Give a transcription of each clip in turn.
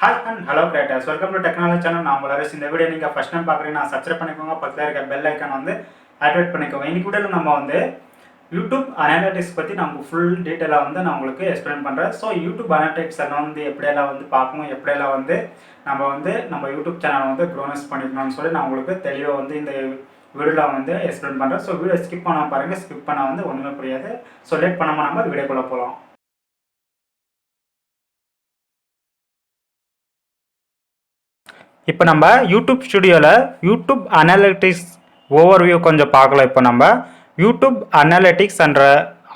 Hi and hello creators, welcome to Technology channel. நான் உங்கள் அரசு. இந்த வீடியோ நீங்கள் ஃபர்ஸ்ட் டைம் பார்க்குறீங்கன்னா சப்ஸ்கிரைப் பண்ணிக்கோங்க, பக்கத்தில் இருக்க பெல் ஐக்கான் வந்து ஆக்டிவேட் பண்ணிக்கோங்க. இன்னைக்கு வீடியோவில் நம்ம வந்து யூடியூப் அனாலிட்டிக்ஸ் பற்றி நம்ம ஃபுல் டீட்டெயிலாக வந்து நான் உங்களுக்கு எக்ஸ்பிளைன் பண்ணுறேன். ஸோ யூடியூப் அனாலிட்டிக்ஸ் எல்லாம் வந்து எப்படியெல்லாம் வந்து பார்க்கணும், எப்படியெல்லாம் வந்து நம்ம யூடியூப் சேனல் வந்து க்ரோனஸ் பண்ணிக்கணும்னு சொல்லி நான் உங்களுக்கு தெளிவாக வந்து இந்த வீடியோவில் வந்து எக்ஸ்பிளைன் பண்ணுறேன். ஸோ வீடியோ ஸ்கிப் பண்ண பாருங்கள், ஸ்கிப் பண்ணால் வந்து ஒன்றுமே புரியாது. ஸோ லேட் பண்ணாமல் நம்ம வீடியோக்குள்ளே போகலாம். இப்போ நம்ம யூடியூப் ஸ்டுடியோவில் யூடியூப் அனாலிட்டிக்ஸ் ஓவர்வியூ கொஞ்சம் பார்க்கலாம். இப்போ நம்ம யூடியூப் அனாலிட்டிக்ஸ் என்ற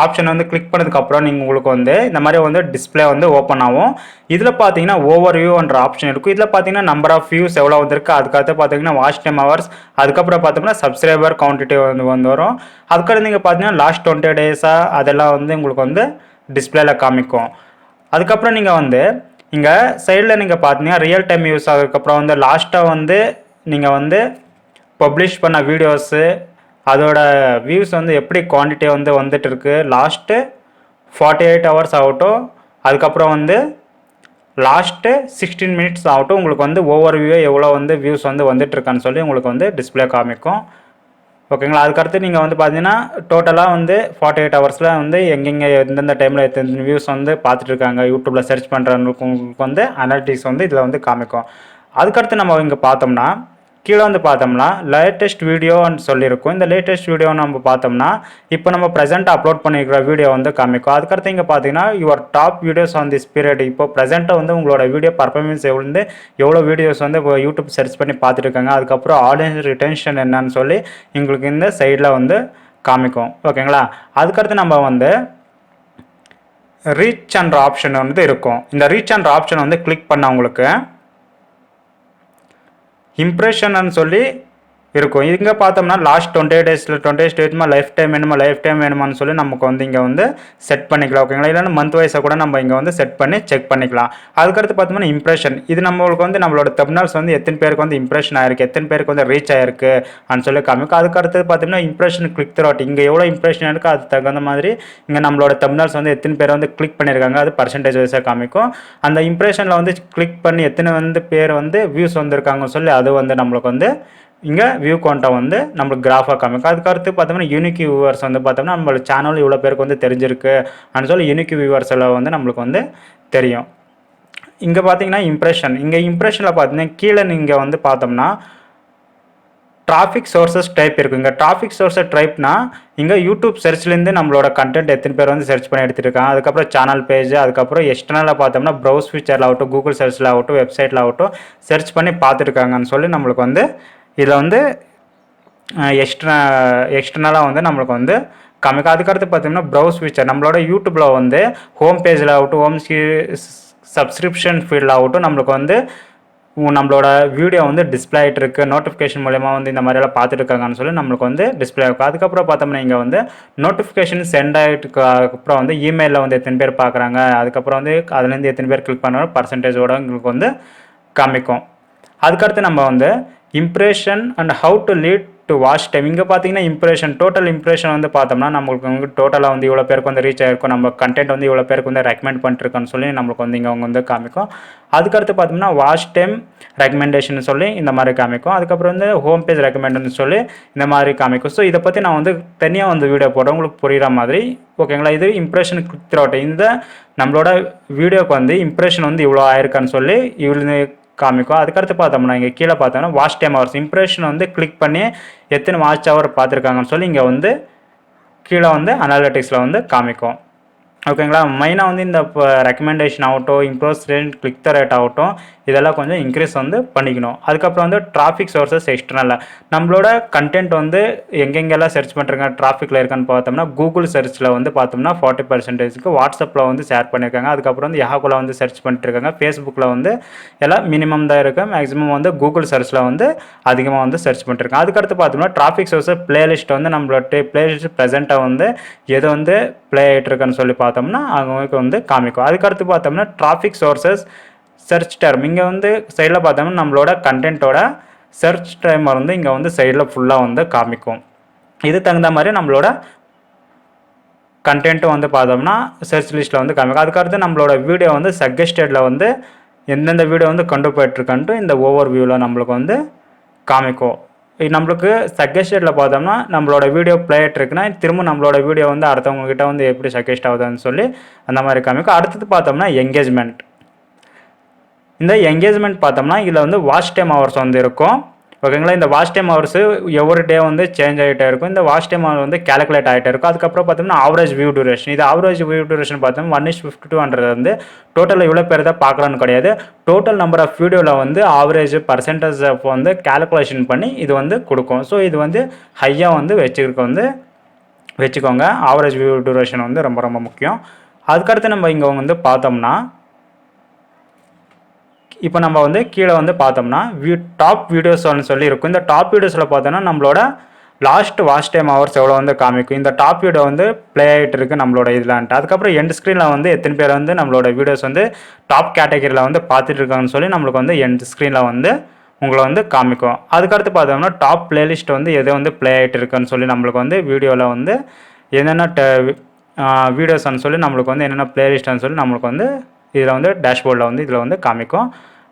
ஆப்ஷன் வந்து கிளிக் பண்ணதுக்கப்புறம் உங்களுக்கு வந்து இந்த மாதிரி வந்து டிஸ்பிளே வந்து ஓப்பன் ஆகும். இதில் பார்த்தீங்கன்னா ஓவர்வியூ என்ற ஆப்ஷன் இருக்கும். இதில் பார்த்தீங்கன்னா நம்பர் ஆஃப் வியூஸ் எவ்வளோ வந்திருக்கு, அதுக்கடுத்து பார்த்தீங்கன்னா வாட்ச் டைம் ஹவர்ஸ், அதுக்கப்புறம் பார்த்தோம்னா சப்ஸ்கிரைபர் குவான்டிட்டி வந்து வரும். அதுக்கடுத்து நீங்கள் பார்த்தீங்கன்னா லாஸ்ட் 20 டேஸாக அதெல்லாம் வந்து உங்களுக்கு வந்து டிஸ்பிளேல காமிக்கும். அதுக்கப்புறம் நீங்கள் வந்து இங்கே சைடில் நீங்கள் பார்த்தீங்கன்னா ரியல் டைம் யூஸ் ஆகிறதுக்கப்புறம் வந்து லாஸ்ட்டாக வந்து நீங்கள் வந்து பப்ளிஷ் பண்ண வீடியோஸு அதோட வியூஸ் வந்து எப்படி குவான்டிட்டி வந்து வந்துட்டு இருக்கு, லாஸ்ட்டு 48 ஹவர்ஸ் ஆகட்டும், அதுக்கப்புறம் வந்து லாஸ்ட்டு 16 மினிட்ஸ் ஆகட்டும், உங்களுக்கு வந்து ஓவர் வியூ எவ்வளோ வந்து வியூஸ் வந்து வந்துட்டுருக்கான்னு சொல்லி உங்களுக்கு வந்து டிஸ்பிளே காமிக்கும். ஓகேங்களா. அதுக்கடுத்து நீங்கள் வந்து பார்த்தீங்கன்னா டோட்டலாக வந்து 48 ஹவர்ஸில் வந்து எங்கெங்கே எந்தெந்த டைமில் எத்தனை வியூஸ் வந்து பார்த்துட்ருக்காங்க யூடியூப்பில் சர்ச் பண்ணுறவங்களுக்கு உங்களுக்கு வந்து அனாலிட்டிக்ஸ் வந்து இதில் வந்து காமிக்கும். அதுக்கடுத்து நம்ம இங்கே பார்த்தோம்னா கீழே வந்து பார்த்தோம்னா லேட்டஸ்ட் வீடியோன்னு சொல்லியிருக்கும். இந்த லேட்டஸ்ட் வீடியோ நம்ம பார்த்தோம்னா இப்போ நம்ம ப்ரெசென்ட்டாக அப்லோட் பண்ணியிருக்கிற வீடியோ வந்து காமிக்கும். அதுக்கடுத்து இங்கே பார்த்தீங்கன்னா your top videos on this period. இப்போ ப்ரெசென்ட்டாக வந்து உங்களோட வீடியோ பர்ஃபார்மன்ஸ் எவ்வளோ வீடியோஸ் வந்து இப்போ யூடியூப் சர்ச் பண்ணி பார்த்துருக்காங்க, அதுக்கப்புறம் ஆடியன்ஸ் ரிட்டென்ஷன் என்னன்னு சொல்லி எங்களுக்கு இந்த சைடில் வந்து காமிக்கும். ஓகேங்களா. அதுக்கடுத்து நம்ம வந்து ரீச் என்ற ஆப்ஷன் வந்து இருக்கும். இந்த ரீச் என்ற ஆப்ஷன் வந்து கிளிக் பண்ண உங்களுக்கு இம்ப்ரெஷன் சொல்லி இருக்கும். இங்கே பார்த்தோம்னா லாஸ்ட் 20 டேஸ் லைஃப் டைம் வேணுமான்னு சொல்லி நமக்கு வந்து இங்கே வந்து செட் பண்ணிக்கலாம். ஓகேங்களா. இல்லைன்னா மந்த் வைஸாக கூட நம்ம இங்கே வந்து செட் பண்ணி செக் பண்ணிக்கலாம். அதுக்கடுத்து பார்த்தோம்னா இம்ப்ரெஷன். இது நம்மளுக்கு வந்து நம்மளோட தம்ப்நெயில்ஸ் வந்து எத்தனை பேருக்கு வந்து இம்ப்ரெஷன் ஆயிருக்கு, எத்தனை பேருக்கு வந்து ரீச் ஆயிருக்கு அப்படின்னு சொல்லி காமிக்கும். அதுக்கடுத்து பார்த்தோம்னா இம்ப்ரெஷன் கிளிக் த்ரூ அவுட். இங்கே எவ்வளோ இம்ப்ரெஷன் இருக்குது அது தகுந்த மாதிரி இங்கே நம்மளோட தம்ப்நெயில்ஸ் வந்து எத்தனை பேர் வந்து கிளிக் பண்ணியிருக்காங்க அது பர்சன்டேஜ் வைஸாக காமிக்கும். அந்த இம்ப்ரெஷனில் வந்து கிளிக் பண்ணி எத்தனை வந்து பேர் வந்து வியூஸ் வந்திருக்காங்கன்னு சொல்லி அது வந்து நம்மளுக்கு வந்து இங்கே வியூ கவுண்ட்டை வந்து நம்மளுக்கு கிராஃபாக காமிக்கும். அதுக்கடுத்து பார்த்தோம்னா யூனிக் வியூவர்ஸ் வந்து பார்த்தோம்னா நம்மளோட சேனல் இவ்வளோ பேருக்கு வந்து தெரிஞ்சிருக்கு அப்படின்னு சொல்லி யூனிக் வியூவர்ஸில் வந்து நம்மளுக்கு வந்து தெரியும். இங்கே பார்த்தீங்கன்னா இம்ப்ரெஷனில் பார்த்தீங்கன்னா கீழே நீங்கள் வந்து பார்த்தோம்னா டிராஃபிக் சோர்சஸ் டைப் இருக்குது. இங்கே டிராஃபிக் சோர்ஸஸ் டைப்னா இங்கே யூடியூப் சர்ச்லேருந்து நம்மளோட கண்டென்ட் எத்தனை பேர் வந்து சர்ச் பண்ணி எடுத்துருக்காங்க, அதுக்கப்புறம் சேனல் பேஜ், அதுக்கப்புறம் எக்ஸ்டர்னலாக பார்த்தோம்னா ப்ரௌஸ் ஃபீச்சரில் ஆகட்டும், கூகுள் சர்ச்சில் ஆகட்டும், வெப்சைட்டில் ஆகட்டும் சர்ச் பண்ணி பார்த்துருக்காங்கன்னு சொல்லி நம்மளுக்கு வந்து இதில் வந்து எக்ஸ்டர்னலாக வந்து நம்மளுக்கு வந்து காமிக்கும். அதுக்கடுத்து பார்த்தோம்னா ப்ரௌஸ் ஃபீச்சர் நம்மளோட யூடியூப்பில் வந்து ஹோம் பேஜில் ஆகட்டும், சப்ஸ்கிரிப்ஷன் ஃபீல்டில் ஆகட்டும் நம்மளுக்கு வந்து நம்மளோட வீடியோ வந்து டிஸ்பிளே ஆகிட்டு இருக்குது, நோட்டிஃபிகேஷன் மூலமா வந்து இந்த மாதிரியெல்லாம் பார்த்துருக்காங்கன்னு சொல்லி நம்மளுக்கு வந்து டிஸ்பிளே இருக்கும். அதுக்கப்புறம் பார்த்தோம்னா இங்கே வந்து நோட்டிஃபிகேஷன் சென்ட் ஆகிட்டுக்கு அப்புறம் வந்து இமெயிலில் வந்து எத்தனை பேர் பார்க்குறாங்க, அதுக்கப்புறம் வந்து அதுலேருந்து எத்தனை பேர் கிளிக் பண்ணுறாங்க பர்சன்டேஜோட உங்களுக்கு வந்து காமிக்கும். அதுக்கடுத்து நம்ம வந்து impression and how to lead to watch time. இங்கே பார்த்தீங்கன்னா டோட்டல் இம்ப்ரெஷன் வந்து பார்த்தோம்னா நம்மளுக்கு வந்து டோட்டலாக வந்து இவ்வளோ பேருக்கு வந்து ரீச் ஆகிருக்கும், நம்ம கண்டென்ட் வந்து இவ்வளோ பேருக்கு வந்து ரெக்கமெண்ட் பண்ணிருக்கோன்னு சொல்லி நம்மளுக்கு வந்து இங்கே அவங்க வந்து காமிக்கும். அதுக்கடுத்து பார்த்தோம்னா வாட்ச் டைம் ரெக்கமெண்டேஷன் சொல்லி இந்த மாதிரி காமிக்கும். அதுக்கப்புறம் வந்து ஹோம் பேஜ் ரெக்கமெண்டட்னு சொல்லி இந்த மாதிரி காமிக்கும். ஸோ இதை பற்றி நான் வந்து தனியாக வந்து வீடியோ போடுறேன் உங்களுக்கு புரிகிற மாதிரி. ஓகேங்களா. இது இம்ப்ரெஷன் கிளிக் த்ரூ அவுட். இந்த நம்மளோட வீடியோக்கு வந்து இம்ப்ரெஷன் வந்து இவ்வளோ ஆயிருக்கான்னு சொல்லி இவ்வளோ காமிக்கும். அதுக்கடுத்து பார்த்தோம்னா இங்கே கீழே பார்த்தோம்னா வாட்ச் டைம் ஹவர்ஸ். இம்ப்ரெஷன் வந்து கிளிக் பண்ணி எத்தனை வாட்ச் ஹவர் பார்த்துருக்காங்கன்னு சொல்லி இங்கே வந்து கீழே வந்து அனாலிட்டிக்ஸில் வந்து காமிக்கும். ஓகேங்களா. மெயினாக வந்து இந்த ரெக்கமெண்டேஷன் ஆகட்டும், இம்ப்ரெஷன் கிளிக் த ரேட் ஆகட்டும், இதெல்லாம் கொஞ்சம் இன்க்ரீஸ் வந்து பண்ணிக்கணும். அதுக்கப்புறம் வந்து டிராஃபிக் சோர்சஸ் எக்ஸ்டர்னலில் நம்மளோட கண்டென்ட் வந்து எங்கெங்கெல்லாம் சர்ச் பண்ணுறாங்க டிராஃபிக்கில் இருக்கான்னு பார்த்தோம்னா கூகுள் சர்ச்சில் வந்து பார்த்தோம்னா 40%, வாட்ஸ்அப்பில் வந்து ஷேர் பண்ணியிருக்காங்க, அதுக்கப்புறம் வந்து யாஹூவில் வந்து சர்ச் பண்ணிட்டுருக்காங்க, ஃபேஸ்புக்கில் வந்து எல்லாம் மினிமம் தான் இருக்குது, மேக்ஸிமம் வந்து கூகுள் சர்ச்சில் வந்து அதிகமாக வந்து சர்ச் பண்ணிட்டுருக்காங்க. அதுக்கடுத்து பார்த்தோம்னா டிராஃபிக் சோர்ஸஸ் பிளேலிஸ்ட் வந்து நம்மளோட பிளேலிஸ்ட் ப்ரெசென்ட்டாக வந்து எது வந்து ப்ளே ஆகிட்டுருக்குன்னு சொல்லி பார்த்தோம்னா அவங்களுக்கு வந்து காமிக்கும். அதுக்கடுத்து பார்த்தோம்னா டிராஃபிக் சோர்சஸ் சர்ச் டர்ம். இங்கே வந்து சைடில் பார்த்தோம்னா நம்மளோட கண்டென்ட்டோட சர்ச் டைமர் வந்து இங்கே வந்து சைடில் ஃபுல்லாக வந்து காமிக்கும். இது தகுந்த மாதிரி நம்மளோட கண்டென்ட்டும் வந்து பார்த்தோம்னா சர்ச் லிஸ்ட்டில் வந்து காமிக்கும். அதுக்கடுத்து நம்மளோட வீடியோ வந்து சஜஸ்டடில் வந்து எந்தெந்த வீடியோ வந்து கொண்டு போயிட்டுருக்கன்ட்டு இந்த ஓவர் வியூவில் நம்மளுக்கு வந்து காமிக்கும். நம்மளுக்கு சஜெஸ்டடில் பார்த்தோம்னா நம்மளோட வீடியோ ப்ளே ஆகிட்டுருக்குன்னா திரும்ப நம்மளோட வீடியோ வந்து அடுத்தவங்ககிட்ட வந்து எப்படி சஜெஸ்ட் ஆகுதுன்னு சொல்லி அந்த மாதிரி காமிக்கும். அடுத்தது பார்த்தோம்னா எங்கேஜ்மெண்ட். இந்த எங்கேஜ்மெண்ட் பார்த்தோம்னா இதில் வந்து வாட்ச் டைம் ஹவர்ஸ் வந்து இருக்கும். ஓகேங்களா, இந்த வாட்ச் டைம் ஹவர்ஸ் எவ்வொரு டே வந்து சேஞ்ச் ஆகிட்டே இருக்கும். இந்த வாட்ச் டைம் ஹவர் வந்து கேல்குலேட் ஆகிட்டே இருக்கும். அதுக்கப்புறம் பார்த்தோம்னா ஆவரேஜ் வியூ டியூரேஷன். இது ஆவரேஜ் வியூ டியூரேஷன் பார்த்தோம்னா 1:52 வந்து டோட்டலில் இவ்வளோ பேர் தான் பார்க்கலான்னு கிடையாது. டோட்டல் நம்பர் ஆஃப் வீடியோவில் வந்து ஆவரேஜ் பர்சன்டேஜ் ஆஃப் வந்து கேல்குலேஷன் பண்ணி இது வந்து கொடுக்கும். ஸோ இது வந்து ஹையாக வந்து வச்சுக்கோங்க. ஆவரேஜ் வியூ டியூரேஷன் வந்து ரொம்ப ரொம்ப முக்கியம். அதுக்கடுத்து நம்ம இங்கே வந்து பார்த்தோம்னா இப்போ நம்ம வந்து கீழே வந்து பார்த்தோம்னா டாப் வீடியோஸ்னு சொல்லி இருக்கும். இந்த டாப் வீடியோஸில் பார்த்தோன்னா நம்மளோட லாஸ்ட் வாட்ச் டைம் ஹவர்ஸ் எவ்வளோ வந்து காமிக்கும். இந்த டாப் வீடியோ வந்து ப்ளே ஆகிட்டு இருக்குது நம்மளோட இதில்ன்ட்டு. அதுக்கப்புறம் எண்ட் ஸ்க்ரீனில் வந்து எத்தனை பேர் வந்து நம்மளோட வீடியோஸ் வந்து டாப் கேட்டகரியில் வந்து பார்த்துட்டு இருக்காங்கன்னு சொல்லி நம்மளுக்கு வந்து எண்ட் ஸ்க்ரீனில் வந்து உங்களை வந்து காமிக்கும். அதுக்கடுத்து பார்த்தோம்னா டாப் பிளேலிஸ்ட் வந்து எது வந்து ப்ளே ஆகிட்டு இருக்குன்னு சொல்லி நம்மளுக்கு வந்து வீடியோவில் வந்து என்னென்ன வீடியோஸ்ன்னு சொல்லி நம்மளுக்கு வந்து என்னென்ன பிளேலிஸ்ட்னு சொல்லி நம்மளுக்கு வந்து இதில் வந்து டேஷ்போர்டில் வந்து இதில் வந்து காமிக்கும்.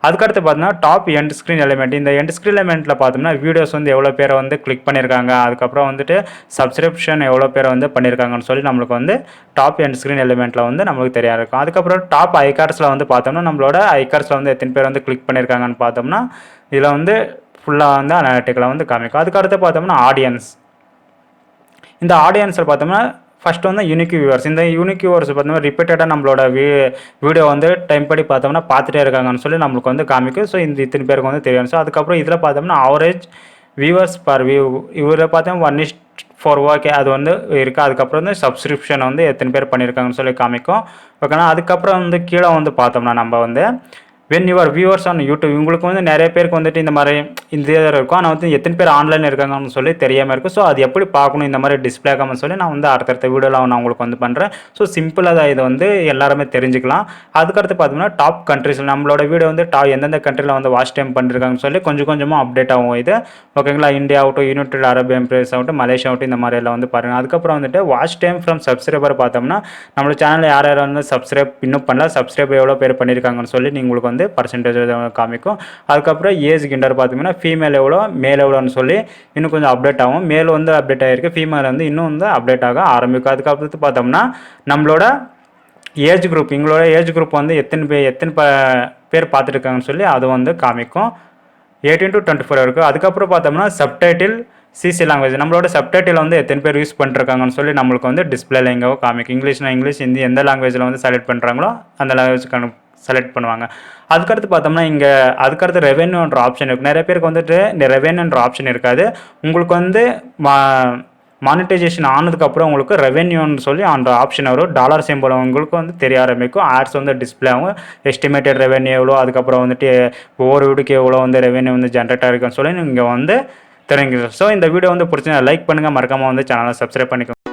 அதுக்கடுத்து பார்த்தோம்னா டாப் எண்ட் ஸ்க்ரீன் எலிமெண்ட். இந்த எண்ட் ஸ்க்ரீன் எலிமெண்ட்டில் பார்த்தோம்னா வீடியோஸ் வந்து எவ்வளோ பேர் வந்து கிளிக் பண்ணியிருக்காங்க, அதுக்கப்புறம் வந்துட்டு சப்ஸ்கிரிப்ஷன் எவ்வளோ பேர் வந்து பண்ணியிருக்காங்கன்னு சொல்லி நம்மளுக்கு வந்து டாப் எண்ட் ஸ்க்ரீன் எலிமெண்ட்டில் வந்து நம்மளுக்கு தெரியாது இருக்கும். அதுக்கப்புறம் டாப் ஐகார்ஸில் வந்து பார்த்தோம்னா நம்மளோட ஐகார்ஸில் வந்து எத்தனை பேர் வந்து கிளிக் பண்ணியிருக்காங்கன்னு பார்த்தோம்னா இதில் வந்து ஃபுல்லாக வந்து அனாலிட்டிக்கலாக வந்து காமிக்கும். அதுக்கடுத்து பார்த்தோம்னா ஆடியன்ஸ். இந்த ஆடியன்ஸில் பார்த்தோம்னா ஃபஸ்ட்டு வந்து யூனிக் வியூவர்ஸ். இந்த யூனிக் வியூவர்ஸ் பார்த்தோம்னா ரிப்பீட்டடாக நம்மளோட வீடியோ வந்து டைம் படி பார்த்தோம்னா பார்த்துட்டே இருக்காங்கன்னு சொல்லி நம்மளுக்கு வந்து காமிக்கும். ஸோ இந்த இத்தனை பேருக்கு வந்து தெரியும். ஸோ அதுக்கப்புறம் இதில் பார்த்தோம்னா ஆவரேஜ் வியூவர்ஸ் பர் வியூ இதில் பார்த்தோம்னா 1:4 ஓகே அது வந்து இருக்குது. அதுக்கப்புறம் வந்து சப்ஸ்கிரிப்ஷன் வந்து எத்தனை பேர் பண்ணியிருக்காங்கன்னு சொல்லி காமிக்கும். ஓகேனா அதுக்கப்புறம் வந்து கீழே வந்து பார்த்தோம்னா நம்ம வந்து when your viewers on YouTube உங்களுக்கு வந்து நிறைய பேருக்கு வந்துட்டு இந்த மாதிரி இந்த இருக்கும். ஆனால் வந்து எத்தனை பேர் ஆன்லைனில் இருக்காங்கன்னு சொல்லி தெரியாமல் இருக்கும். ஸோ அது எப்படி பார்க்கணும் இந்த மாதிரி டிஸ்பிளே ஆகாமல் சொல்லி நான் வந்து அடுத்தடுத்த வீடியோவில் நான் உங்களுக்கு வந்து பண்ணுறேன். ஸோ சிம்பிளாக தான் இதை வந்து எல்லாருமே தெரிஞ்சுக்கலாம். அதுக்கடுத்து பார்த்தோம்னா டாப் கண்ட்ரிஸில் நம்மளோட வீடியோ வந்து எந்தெந்த கண்ட்ரியில் வந்து வாட்ச் டைம் பண்ணிருக்காங்கன்னு சொல்லி கொஞ்சம் கொஞ்சமாக அப்டேட் ஆகும் இது. ஓகேங்களா, இந்தியா ஆகட்டும், யுனைடெட் அரபு எமிரேட்ஸ் ஆகட்டும், மலேசியா ஆகட்டும், இந்த மாதிரி எல்லாம் வந்து பாருங்கள். அதுக்கப்புறம் வந்துட்டு வாட்ச் டைம் ஃப்ரம் சப்ஸ்கிரைபர் பார்த்தோம்னா நம்மளோட சேனலில் யார் யார் வந்து சப்ஸ்கிரைப் இன்னும் பண்ணல, சப்ஸ்கிரைப் எவ்வளோ பேர் பண்ணியிருக்காங்கன்னு சொல்லி உங்களுக்கு வந்து பர்சன்டேஜ் காமிக்கும். அதுக்கப்புறம் ஏஜ் கிண்டர் பார்த்தீங்கன்னா ஃபீமேல் எவ்வளோ மேல் எவ்வளோன்னு சொல்லி இன்னும் கொஞ்சம் அப்டேட் ஆகும். மேல் வந்து அப்டேட் ஆகிருக்கு, ஃபீமேல் வந்து இன்னும் வந்து அப்டேட் ஆக ஆரம்பிக்கும். அதுக்கப்புறத்து பார்த்தோம்னா நம்மளோட ஏஜ் குரூப் எங்களோட ஏஜ் குரூப் வந்து எத்தனை பேர் பார்த்துருக்காங்கன்னு சொல்லி அது வந்து காமிக்கும். 18 to 24 இருக்குது. அதுக்கப்புறம் பார்த்தோம்னா சப்டைட்டில் சிசி லாங்குவேஜ் நம்மளோட சப்டைட்டில் வந்து எத்தனை பேர் யூஸ் பண்ணிருக்காங்கன்னு சொல்லி நம்மளுக்கு வந்து டிஸ்பிளேல எங்கே காமிக்கும். இங்கிலீஷ்னா இங்கிலீஷ், ஹிந்தி எந்த லாங்குவேஜில் வந்து செலக்ட் பண்ணுறாங்களோ அந்த லாங்குவேஜ் செலக்ட் பண்ணுவாங்க. அதுக்கடுத்து பார்த்தோம்னா இங்கே அதுக்கடுத்து ரெவென்யூன்ற ஆப்ஷன் இருக்குது. நிறைய பேருக்கு வந்துட்டு இந்த ரெவென்யூன்ற ஆப்ஷன் இருக்காது. உங்களுக்கு வந்து மானிட்டைசேஷன் ஆனதுக்கப்புறம் உங்களுக்கு ரெவென்யூன்னு சொல்லி அந்த ஆப்ஷன் வரும். டாலர் சிம்பிள் உங்களுக்கு வந்து தெரிய ஆரம்பிக்கும். ஆட்ஸ் வந்து டிஸ்பிளே ஆகும். எஸ்டிமேட்டட் ரெவென்யூ எவ்வளோ, அதுக்கப்புறம் வந்துட்டு ஒவ்வொரு வீடுக்கு எவ்வளோ வந்து ரெவென்யூ வந்து ஜென்ரேட் ஆகிருக்குன்னு சொல்லி நீங்கள் வந்து தெரிஞ்சுக்கலாம். ஸோ இந்த வீடியோ வந்து பிடிச்சி லைக் பண்ணுங்கள், மறக்காமல் வந்து சேனலை சப்ஸ்கிரைப் பண்ணிக்கோங்க.